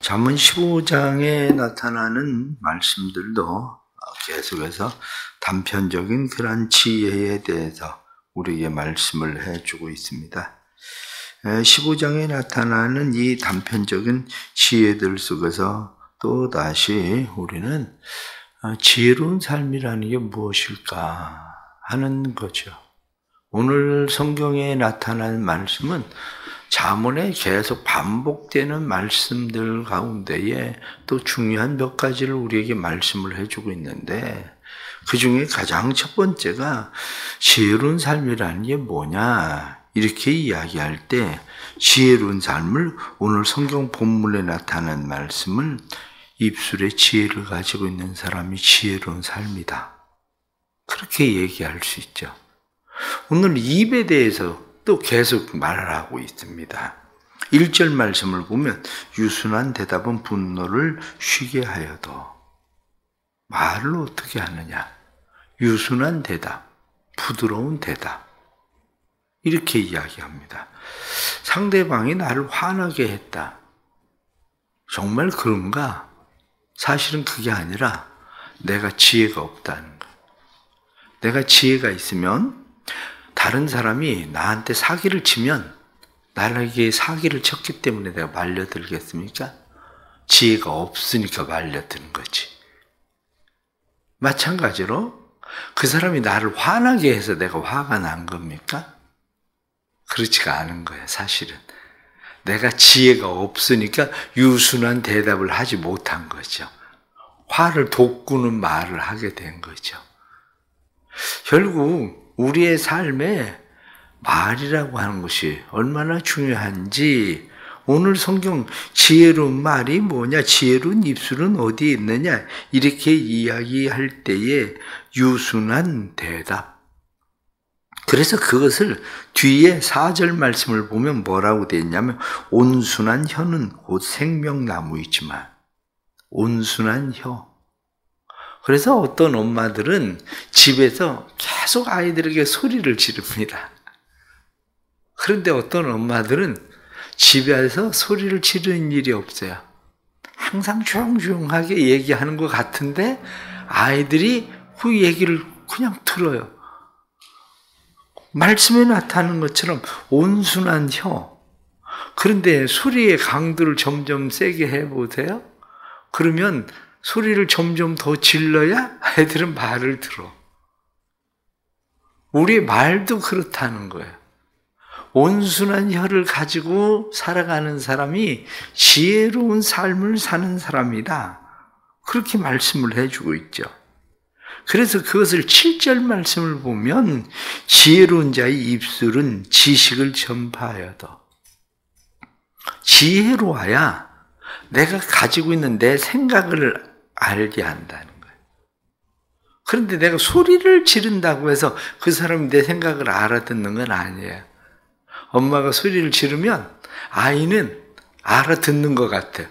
잠언 15장에 나타나는 말씀들도 계속해서 단편적인 그런 지혜에 대해서 우리에게 말씀을 해주고 있습니다. 15장에 나타나는 이 단편적인 지혜들 속에서 또다시 우리는 지혜로운 삶이라는 게 무엇일까 하는 거죠. 오늘 성경에 나타난 말씀은 잠언에 계속 반복되는 말씀들 가운데에 또 중요한 몇 가지를 우리에게 말씀을 해주고 있는데, 그 중에 가장 첫 번째가 지혜로운 삶이라는 게 뭐냐 이렇게 이야기할 때, 지혜로운 삶을 오늘 성경 본문에 나타난 말씀을 입술에 지혜를 가지고 있는 사람이 지혜로운 삶이다, 그렇게 얘기할 수 있죠. 오늘 입에 대해서 또 계속 말을 하고 있습니다. 1절 말씀을 보면 유순한 대답은 분노를 쉬게 하여도, 말을 어떻게 하느냐, 유순한 대답, 부드러운 대답, 이렇게 이야기합니다. 상대방이 나를 화나게 했다. 정말 그런가? 사실은 그게 아니라 내가 지혜가 없다는 거예요. 내가 지혜가 있으면 다른 사람이 나한테 사기를 치면 나에게 사기를 쳤기 때문에 내가 말려들겠습니까? 지혜가 없으니까 말려드는 거지. 마찬가지로 그 사람이 나를 화나게 해서 내가 화가 난 겁니까? 그렇지가 않은 거예요. 사실은 내가 지혜가 없으니까 유순한 대답을 하지 못한 거죠. 화를 돋구는 말을 하게 된 거죠. 결국 우리의 삶에 말이라고 하는 것이 얼마나 중요한지, 오늘 성경 지혜로운 말이 뭐냐, 지혜로운 입술은 어디에 있느냐 이렇게 이야기할 때에 유순한 대답, 그래서 그것을 뒤에 4절 말씀을 보면 뭐라고 되어 있냐면, 온순한 혀는 곧 생명나무이지만, 온순한 혀. 그래서 어떤 엄마들은 집에서 계속 아이들에게 소리를 지릅니다. 그런데 어떤 엄마들은 집에서 소리를 지르는 일이 없어요. 항상 조용조용하게 얘기하는 것 같은데 아이들이 그 얘기를 그냥 들어요. 말씀에 나타나는 것처럼 온순한 혀. 그런데 소리의 강도를 점점 세게 해보세요. 그러면 소리를 점점 더 질러야 아이들은 말을 들어. 우리의 말도 그렇다는 거예요. 온순한 혀를 가지고 살아가는 사람이 지혜로운 삶을 사는 사람이다, 그렇게 말씀을 해주고 있죠. 그래서 그것을 7절 말씀을 보면, 지혜로운 자의 입술은 지식을 전파하여도, 지혜로워야 내가 가지고 있는 내 생각을 알게 한다는 거예요. 그런데 내가 소리를 지른다고 해서 그 사람이 내 생각을 알아듣는 건 아니에요. 엄마가 소리를 지르면 아이는 알아듣는 것 같아요.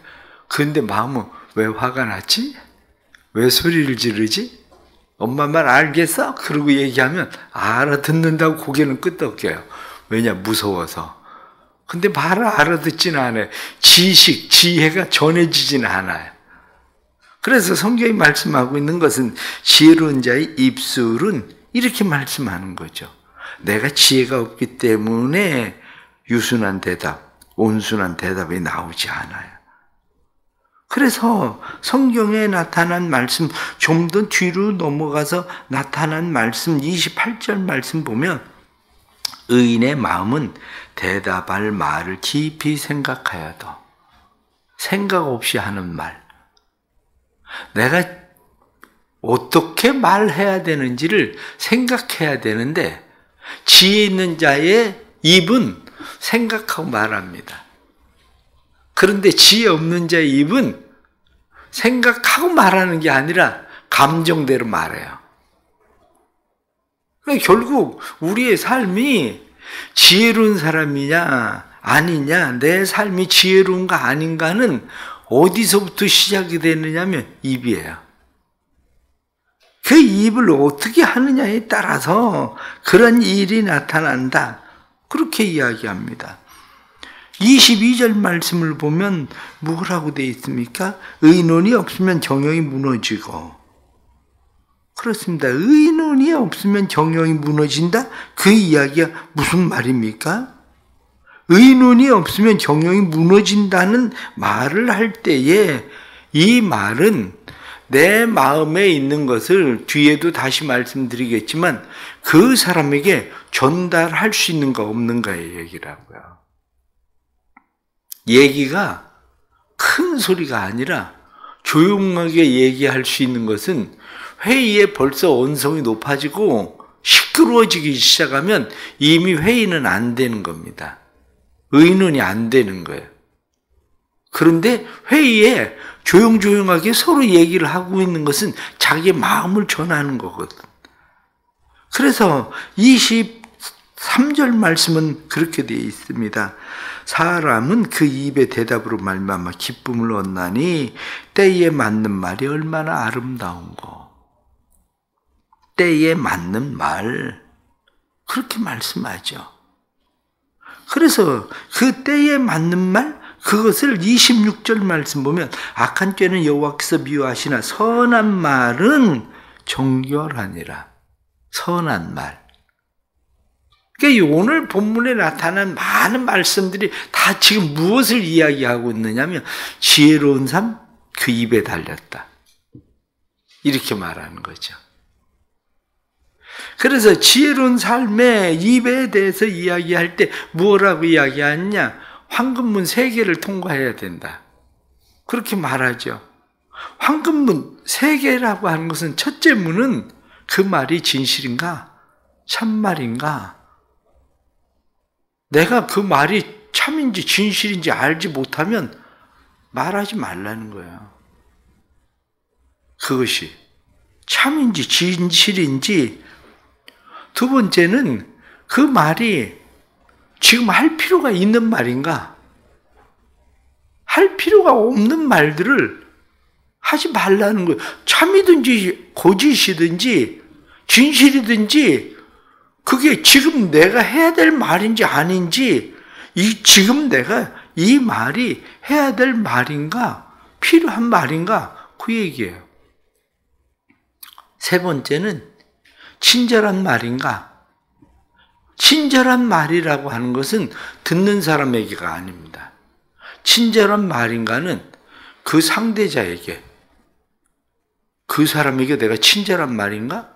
그런데 마음은 왜 화가 났지? 왜 소리를 지르지? 엄마 말 알겠어? 그러고 얘기하면 알아듣는다고 고개는 끄덕여요. 왜냐? 무서워서. 근데 말을 알아듣지는 않아요. 지식, 지혜가 전해지지는 않아요. 그래서 성경이 말씀하고 있는 것은 지혜로운 자의 입술은 이렇게 말씀하는 거죠. 내가 지혜가 없기 때문에 유순한 대답, 온순한 대답이 나오지 않아요. 그래서 성경에 나타난 말씀, 좀 더 뒤로 넘어가서 나타난 말씀 28절 말씀 보면, 의인의 마음은 대답할 말을 깊이 생각하여도, 생각 없이 하는 말, 내가 어떻게 말해야 되는지를 생각해야 되는데, 지혜 있는 자의 입은 생각하고 말합니다. 그런데 지혜 없는 자의 입은 생각하고 말하는 게 아니라 감정대로 말해요. 결국 우리의 삶이 지혜로운 사람이냐 아니냐, 내 삶이 지혜로운가 아닌가는 어디서부터 시작이 되느냐면 입이에요. 그 입을 어떻게 하느냐에 따라서 그런 일이 나타난다, 그렇게 이야기합니다. 22절 말씀을 보면 뭐라고 되어 있습니까? 의논이 없으면 정령이 무너지고. 그렇습니다. 의논이 없으면 정령이 무너진다? 그 이야기가 무슨 말입니까? 의논이 없으면 정령이 무너진다는 말을 할 때에 이 말은 내 마음에 있는 것을 뒤에도 다시 말씀드리겠지만 그 사람에게 전달할 수 있는가 없는가의 얘기라고요. 얘기가 큰 소리가 아니라 조용하게 얘기할 수 있는 것은 회의에 벌써 언성이 높아지고 시끄러워지기 시작하면 이미 회의는 안 되는 겁니다. 의논이 안 되는 거예요. 그런데 회의에 조용조용하게 서로 얘기를 하고 있는 것은 자기의 마음을 전하는 거거든. 그래서 23절 말씀은 그렇게 되어 있습니다. 사람은 그 입의 대답으로 말미암아 기쁨을 얻나니 때에 맞는 말이 얼마나 아름다운고. 때에 맞는 말, 그렇게 말씀하죠. 그래서 그 때에 맞는 말, 그것을 26절 말씀 보면 악한 꾀는 여호와께서 미워하시나 선한 말은 정결하니라. 선한 말. 그러니까 오늘 본문에 나타난 많은 말씀들이 다 지금 무엇을 이야기하고 있느냐면 지혜로운 삶, 그 입에 달렸다. 이렇게 말하는 거죠. 그래서 지혜로운 삶의 입에 대해서 이야기할 때 뭐라고 이야기하느냐? 황금문 3개를 통과해야 된다. 그렇게 말하죠. 황금문 3개라고 하는 것은 첫째 문은 그 말이 진실인가? 참말인가? 내가 그 말이 참인지 진실인지 알지 못하면 말하지 말라는 거예요. 그것이 참인지 진실인지. 두 번째는 그 말이 지금 할 필요가 있는 말인가? 할 필요가 없는 말들을 하지 말라는 거예요. 참이든지 거짓이든지 진실이든지 그게 지금 내가 해야 될 말인지 아닌지, 지금 내가 이 말이 해야 될 말인가? 필요한 말인가? 그 얘기예요. 세 번째는 친절한 말인가? 친절한 말이라고 하는 것은 듣는 사람에게가 아닙니다. 친절한 말인가는 그 상대자에게, 그 사람에게 내가 친절한 말인가?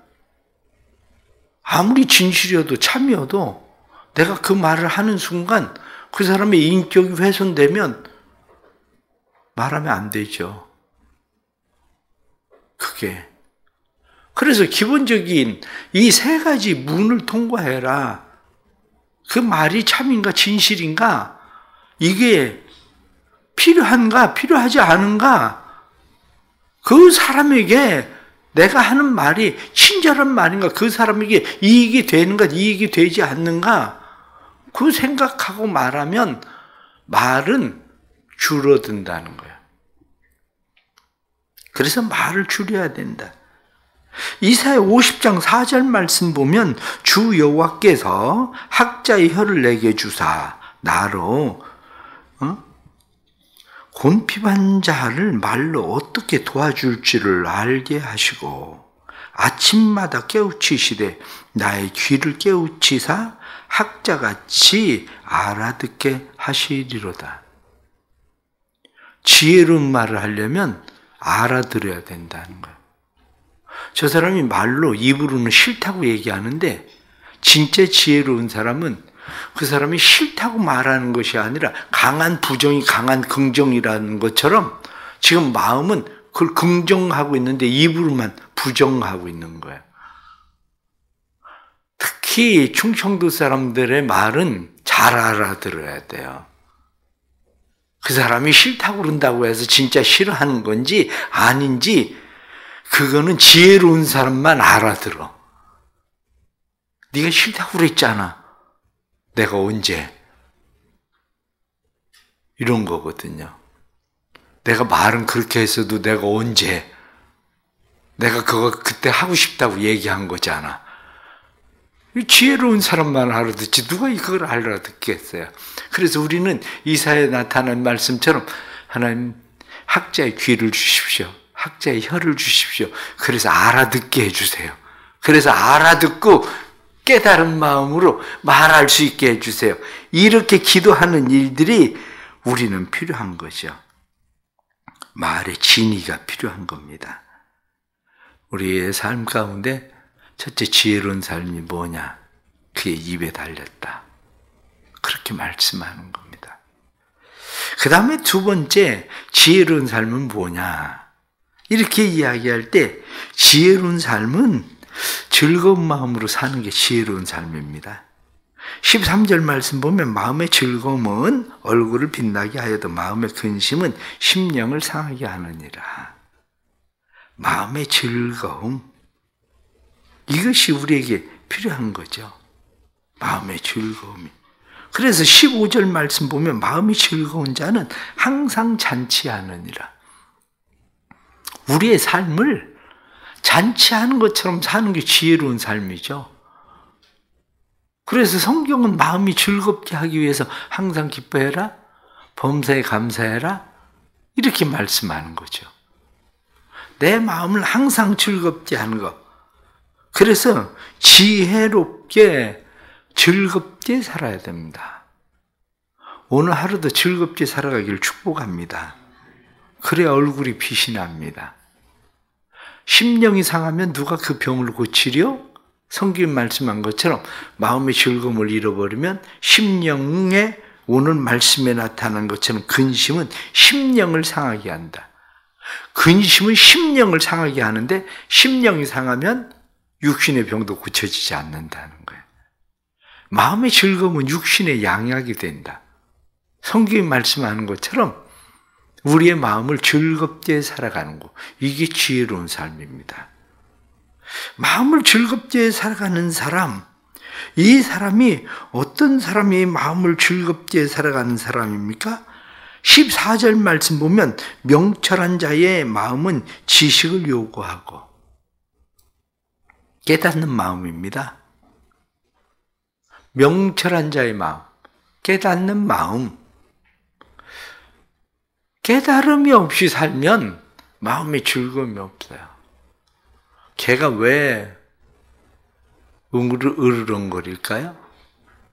아무리 진실이어도 참이어도 내가 그 말을 하는 순간 그 사람의 인격이 훼손되면 말하면 안 되죠. 그게. 그래서 기본적인 이 3가지 문을 통과해라. 그 말이 참인가 진실인가? 이게 필요한가 필요하지 않은가? 그 사람에게 내가 하는 말이 친절한 말인가? 그 사람에게 이익이 되는가 이익이 되지 않는가? 그 생각하고 말하면 말은 줄어든다는 거예요. 그래서 말을 줄여야 된다. 이사야 50장 4절 말씀 보면 주 여호와께서 학자의 혀를 내게 주사 나로 곤핍한 자를 말로 어떻게 도와줄지를 알게 하시고 아침마다 깨우치시되 나의 귀를 깨우치사 학자같이 알아듣게 하시리로다. 지혜로운 말을 하려면 알아들어야 된다는 거예요. 저 사람이 말로 입으로는 싫다고 얘기하는데 진짜 지혜로운 사람은 그 사람이 싫다고 말하는 것이 아니라 강한 부정이 강한 긍정이라는 것처럼 지금 마음은 그걸 긍정하고 있는데 입으로만 부정하고 있는 거예요. 특히 충청도 사람들의 말은 잘 알아들어야 돼요. 그 사람이 싫다고 그런다고 해서 진짜 싫어하는 건지 아닌지 그거는 지혜로운 사람만 알아들어. 네가 싫다고 그랬잖아. 내가 언제? 이런 거거든요. 내가 말은 그렇게 했어도 내가 언제? 내가 그거 그때 하고 싶다고 얘기한 거잖아. 지혜로운 사람만 알아듣지 누가 이걸 알아듣겠어요. 그래서 우리는 이사야에 나타난 말씀처럼 하나님 학자의 귀를 주십시오. 학자의 혀를 주십시오. 그래서 알아듣게 해주세요. 그래서 알아듣고 깨달은 마음으로 말할 수 있게 해주세요. 이렇게 기도하는 일들이 우리는 필요한 거죠. 말의 진의가 필요한 겁니다. 우리의 삶 가운데 첫째 지혜로운 삶이 뭐냐? 그의 입에 달렸다. 그렇게 말씀하는 겁니다. 그 다음에 두 번째 지혜로운 삶은 뭐냐? 이렇게 이야기할 때 지혜로운 삶은 즐거운 마음으로 사는 게 지혜로운 삶입니다. 13절 말씀 보면 마음의 즐거움은 얼굴을 빛나게 하여도 마음의 근심은 심령을 상하게 하느니라. 마음의 즐거움, 이것이 우리에게 필요한 거죠. 마음의 즐거움이. 그래서 15절 말씀 보면 마음이 즐거운 자는 항상 잔치하느니라. 우리의 삶을 잔치하는 것처럼 사는 게 지혜로운 삶이죠. 그래서 성경은 마음이 즐겁게 하기 위해서 항상 기뻐해라, 범사에 감사해라, 이렇게 말씀하는 거죠. 내 마음을 항상 즐겁게 하는 것. 그래서 지혜롭게 즐겁게 살아야 됩니다. 오늘 하루도 즐겁게 살아가기를 축복합니다. 그래야 얼굴이 빛이 납니다. 심령이 상하면 누가 그 병을 고치려? 성경 말씀한 것처럼 마음의 즐거움을 잃어버리면 심령에 오늘 말씀에 나타난 것처럼 근심은 심령을 상하게 한다. 근심은 심령을 상하게 하는데 심령이 상하면 육신의 병도 고쳐지지 않는다는 거예요. 마음의 즐거움은 육신의 양약이 된다. 성경이 말씀하는 것처럼 우리의 마음을 즐겁게 살아가는 것, 이게 지혜로운 삶입니다. 마음을 즐겁게 살아가는 사람, 이 사람이 어떤 사람이 마음을 즐겁게 살아가는 사람입니까? 14절 말씀 보면 명철한 자의 마음은 지식을 요구하고 깨닫는 마음입니다. 명철한 자의 마음, 깨닫는 마음. 깨달음이 없이 살면 마음에 즐거움이 없어요. 걔가 왜 으르렁거릴까요?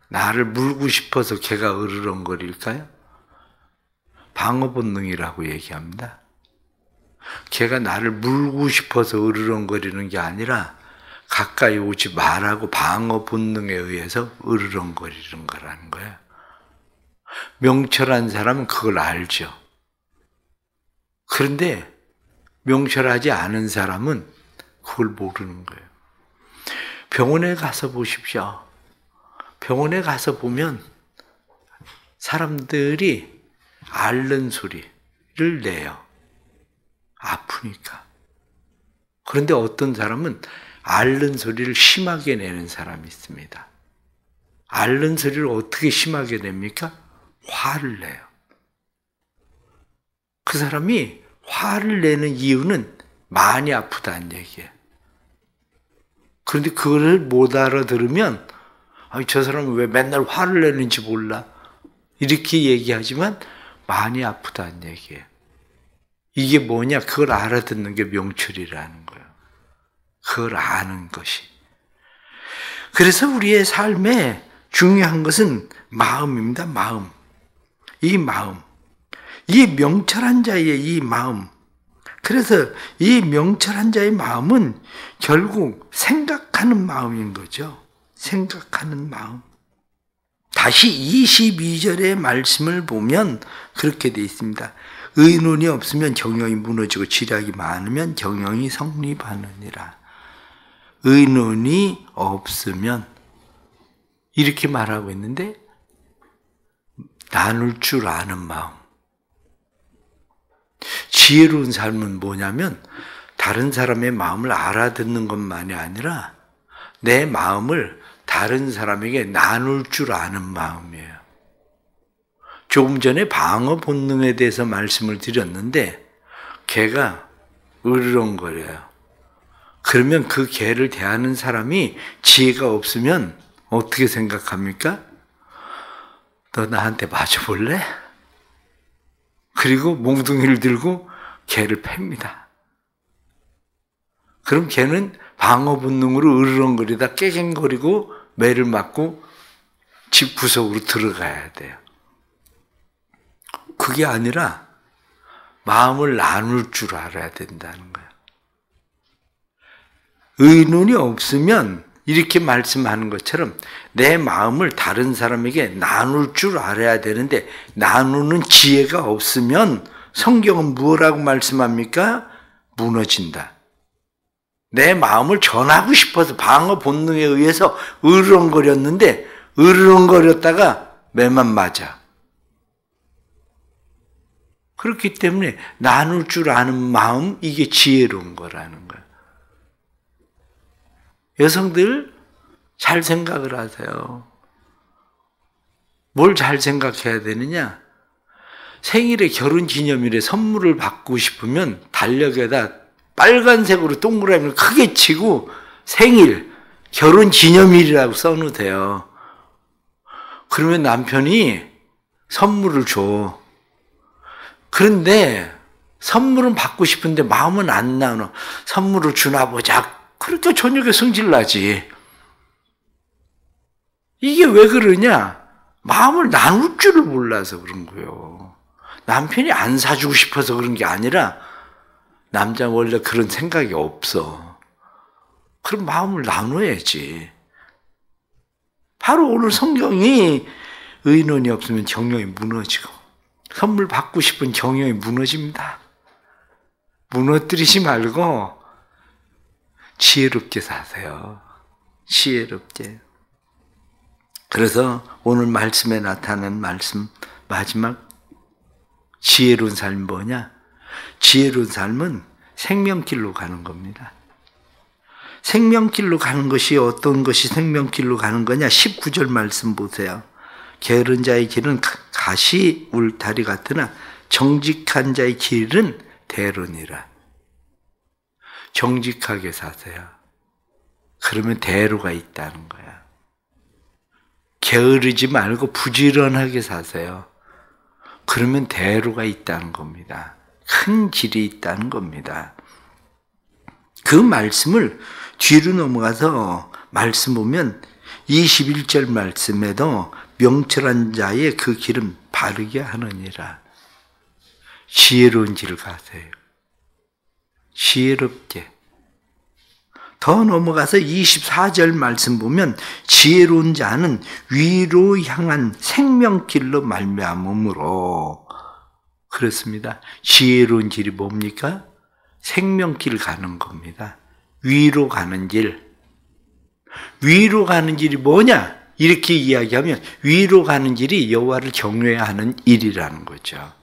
나를 물고 싶어서 걔가 으르렁거릴까요? 방어 본능이라고 얘기합니다. 걔가 나를 물고 싶어서 으르렁거리는 게 아니라 가까이 오지 말라고 방어 본능에 의해서 으르렁거리는 거라는 거예요. 명철한 사람은 그걸 알죠. 그런데 명철하지 않은 사람은 그걸 모르는 거예요. 병원에 가서 보십시오. 병원에 가서 보면 사람들이 앓는 소리를 내요. 아프니까. 그런데 어떤 사람은 앓는 소리를 심하게 내는 사람이 있습니다. 앓는 소리를 어떻게 심하게 냅니까? 화를 내요. 그 사람이 화를 내는 이유는 많이 아프다는 얘기예요. 그런데 그거를 못 알아들으면 저 사람은 왜 맨날 화를 내는지 몰라. 이렇게 얘기하지만 많이 아프다는 얘기예요. 이게 뭐냐? 그걸 알아듣는 게 명철이라는 거예요. 그걸 아는 것이. 그래서 우리의 삶에 중요한 것은 마음입니다. 마음. 이 마음. 이 명철한 자의 이 마음. 그래서 이 명철한 자의 마음은 결국 생각하는 마음인 거죠. 생각하는 마음. 다시 22절의 말씀을 보면 그렇게 되어 있습니다. 의논이 없으면 경영이 무너지고 지략이 많으면 경영이 성립하느니라. 의논이 없으면 이렇게 말하고 있는데 나눌 줄 아는 마음. 지혜로운 삶은 뭐냐면 다른 사람의 마음을 알아듣는 것만이 아니라 내 마음을 다른 사람에게 나눌 줄 아는 마음이에요. 조금 전에 방어 본능에 대해서 말씀을 드렸는데 걔가 으르렁거려요. 그러면 그 개를 대하는 사람이 지혜가 없으면 어떻게 생각합니까? 너 나한테 맞아볼래? 그리고 몽둥이를 들고 개를 팹니다. 그럼 개는 방어 본능으로 으르렁거리다 깨갱거리고 매를 맞고 집 구석으로 들어가야 돼요. 그게 아니라 마음을 나눌 줄 알아야 된다는 거예요. 의논이 없으면 이렇게 말씀하는 것처럼 내 마음을 다른 사람에게 나눌 줄 알아야 되는데 나누는 지혜가 없으면 성경은 뭐라고 말씀합니까? 무너진다. 내 마음을 전하고 싶어서 방어 본능에 의해서 으르렁거렸는데 으르렁거렸다가 매만 맞아. 그렇기 때문에 나눌 줄 아는 마음, 이게 지혜로운 거라는 거예요. 여성들 잘 생각을 하세요. 뭘 잘 생각해야 되느냐? 생일에 결혼기념일에 선물을 받고 싶으면 달력에다 빨간색으로 동그라미를 크게 치고 생일, 결혼기념일이라고 써놓으세요. 그러면 남편이 선물을 줘. 그런데 선물은 받고 싶은데 마음은 안 나눠. 선물을 주나 보자. 그렇게 저녁에 성질나지. 이게 왜 그러냐? 마음을 나눌 줄을 몰라서 그런 거예요. 남편이 안 사주고 싶어서 그런 게 아니라 남자 원래 그런 생각이 없어. 그럼 마음을 나눠야지. 바로 오늘 성경이 의논이 없으면 정령이 무너지고 선물 받고 싶은 정령이 무너집니다. 무너뜨리지 말고 지혜롭게 사세요. 지혜롭게. 그래서 오늘 말씀에 나타난 말씀 마지막 지혜로운 삶이 뭐냐? 지혜로운 삶은 생명길로 가는 겁니다. 생명길로 가는 것이 어떤 것이 생명길로 가는 거냐? 19절 말씀 보세요. 게으른 자의 길은 가시 울타리 같으나 정직한 자의 길은 대로니라. 정직하게 사세요. 그러면 대로가 있다는 거야. 게으르지 말고 부지런하게 사세요. 그러면 대로가 있다는 겁니다. 큰 길이 있다는 겁니다. 그 말씀을 뒤로 넘어가서 말씀 보면 21절 말씀에도 명철한 자의 그 길은 바르게 하느니라. 지혜로운 길을 가세요. 지혜롭게. 더 넘어가서 24절 말씀 보면 지혜로운 자는 위로 향한 생명길로 말미암음으로. 그렇습니다. 지혜로운 길이 뭡니까? 생명길 가는 겁니다. 위로 가는 길. 위로 가는 길이 뭐냐? 이렇게 이야기하면 위로 가는 길이 여호와를 경외해야 하는 일이라는 거죠.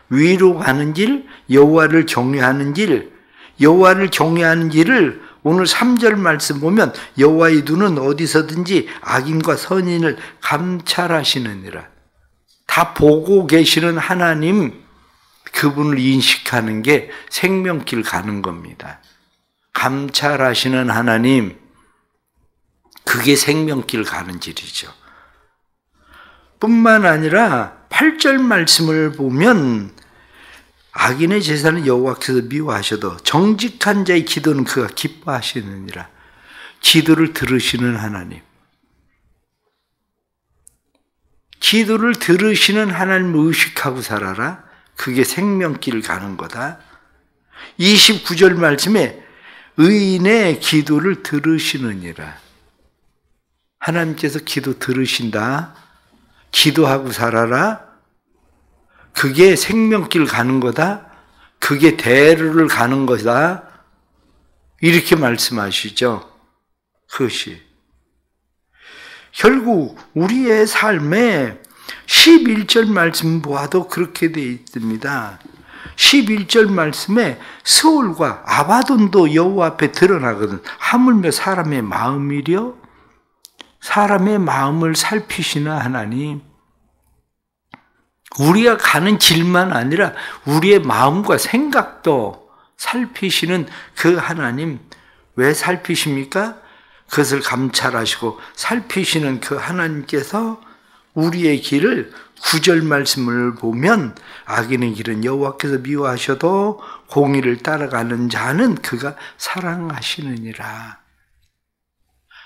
위로 가는 길, 여호와를 경외하는 길, 여호와를 경외하는 길을 오늘 3절 말씀 보면 여호와의 눈은 어디서든지 악인과 선인을 감찰하시느니라. 다 보고 계시는 하나님, 그분을 인식하는 게 생명길 가는 겁니다. 감찰하시는 하나님, 그게 생명길 가는 길이죠. 뿐만 아니라 8절 말씀을 보면 악인의 제사는 여호와께서 미워하셔도 정직한 자의 기도는 그가 기뻐하시느니라. 기도를 들으시는 하나님. 기도를 들으시는 하나님을 의식하고 살아라. 그게 생명길 가는 거다. 29절 말씀에 의인의 기도를 들으시느니라. 하나님께서 기도 들으신다. 기도하고 살아라. 그게 생명길 가는 거다. 그게 대로를 가는 거다. 이렇게 말씀하시죠. 그것이. 결국 우리의 삶에 11절 말씀 보아도 그렇게 되어 있습니다. 11절 말씀에 스올과 아바돈도 여호와 앞에 드러나거든. 하물며 사람의 마음이려? 사람의 마음을 살피시나 하나님. 우리가 가는 길만 아니라 우리의 마음과 생각도 살피시는 그 하나님, 왜 살피십니까? 그것을 감찰하시고 살피시는 그 하나님께서 우리의 길을 9절 말씀을 보면 악인의 길은 여호와께서 미워하셔도 공의를 따라가는 자는 그가 사랑하시느니라.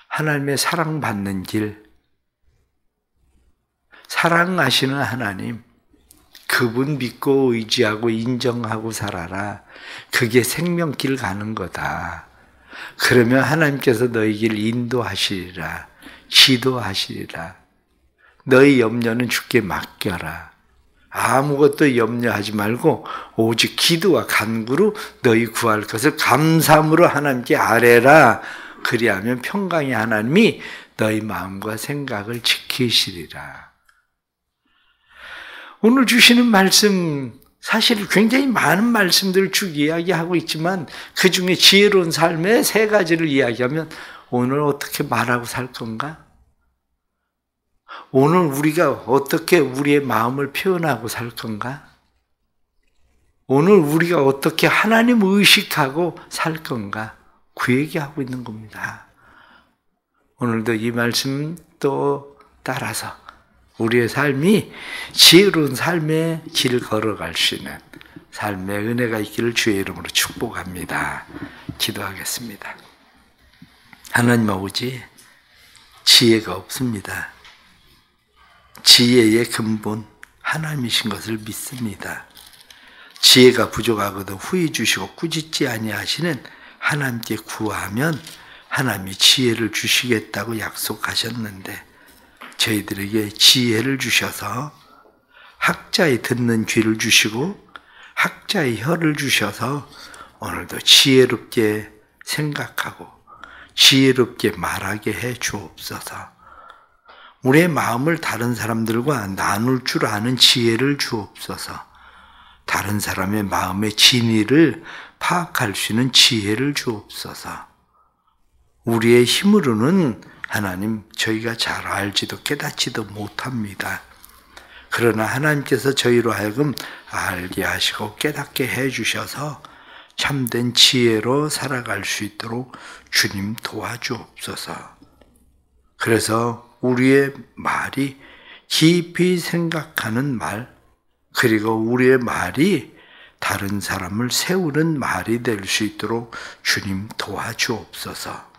하나님의 사랑받는 길, 사랑하시는 하나님, 그분 믿고 의지하고 인정하고 살아라. 그게 생명길 가는 거다. 그러면 하나님께서 너희 길 인도하시리라, 지도하시리라. 너희 염려는 주께 맡겨라. 아무것도 염려하지 말고 오직 기도와 간구로 너희 구할 것을 감사함으로 하나님께 아뢰라. 그리하면 평강의 하나님이 너희 마음과 생각을 지키시리라. 오늘 주시는 말씀, 사실 굉장히 많은 말씀들을 쭉 이야기하고 있지만 그 중에 지혜로운 삶의 3가지를 이야기하면 오늘 어떻게 말하고 살 건가? 오늘 우리가 어떻게 우리의 마음을 표현하고 살 건가? 오늘 우리가 어떻게 하나님 의식하고 살 건가? 그 얘기하고 있는 겁니다. 오늘도 이 말씀 또 따라서 우리의 삶이 지혜로운 삶의 길을 걸어갈 수 있는 삶의 은혜가 있기를 주의 이름으로 축복합니다. 기도하겠습니다. 하나님 아버지, 지혜가 없습니다. 지혜의 근본 하나님이신 것을 믿습니다. 지혜가 부족하거든 후히 주시고 꾸짖지 아니하시는 하나님께 구하면 하나님이 지혜를 주시겠다고 약속하셨는데 저희들에게 지혜를 주셔서 학자의 듣는 귀를 주시고 학자의 혀를 주셔서 오늘도 지혜롭게 생각하고 지혜롭게 말하게 해 주옵소서. 우리의 마음을 다른 사람들과 나눌 줄 아는 지혜를 주옵소서. 다른 사람의 마음의 진위를 파악할 수 있는 지혜를 주옵소서. 우리의 힘으로는 하나님, 저희가 잘 알지도 깨닫지도 못합니다. 그러나 하나님께서 저희로 하여금 알게 하시고 깨닫게 해주셔서 참된 지혜로 살아갈 수 있도록 주님 도와주옵소서. 그래서 우리의 말이 깊이 생각하는 말, 그리고 우리의 말이 다른 사람을 세우는 말이 될 수 있도록 주님 도와주옵소서.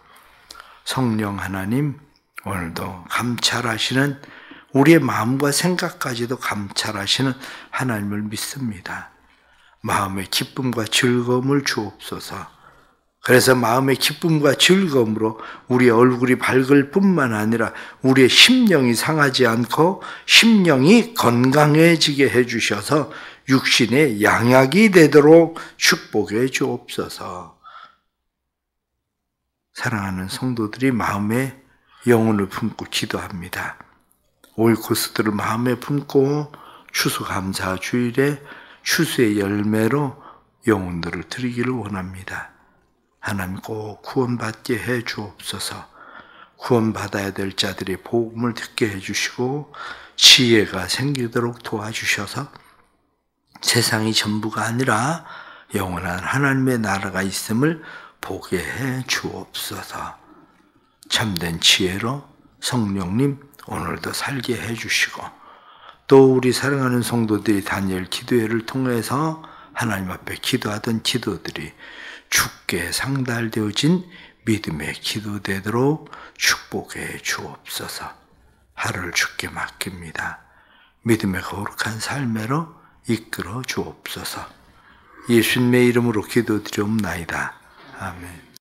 성령 하나님, 오늘도 감찰하시는 우리의 마음과 생각까지도 감찰하시는 하나님을 믿습니다. 마음의 기쁨과 즐거움을 주옵소서. 그래서 마음의 기쁨과 즐거움으로 우리의 얼굴이 밝을 뿐만 아니라 우리의 심령이 상하지 않고 심령이 건강해지게 해주셔서 육신의 양약이 되도록 축복해 주옵소서. 사랑하는 성도들이 마음에 영혼을 품고 기도합니다. 오이코스들을 마음에 품고 추수감사 주일에 추수의 열매로 영혼들을 드리기를 원합니다. 하나님 꼭 구원받게 해 주옵소서. 구원받아야 될 자들이 복음을 듣게 해 주시고 지혜가 생기도록 도와주셔서 세상이 전부가 아니라 영원한 하나님의 나라가 있음을 보게 해 주옵소서. 참된 지혜로 성령님 오늘도 살게 해 주시고 또 우리 사랑하는 성도들이 다니엘 기도회를 통해서 하나님 앞에 기도하던 기도들이 주께 상달되어진 믿음의 기도되도록 축복해 주옵소서. 하루를 주께 맡깁니다. 믿음의 거룩한 삶으로 이끌어 주옵소서. 예수님의 이름으로 기도드리옵나이다. 아멘.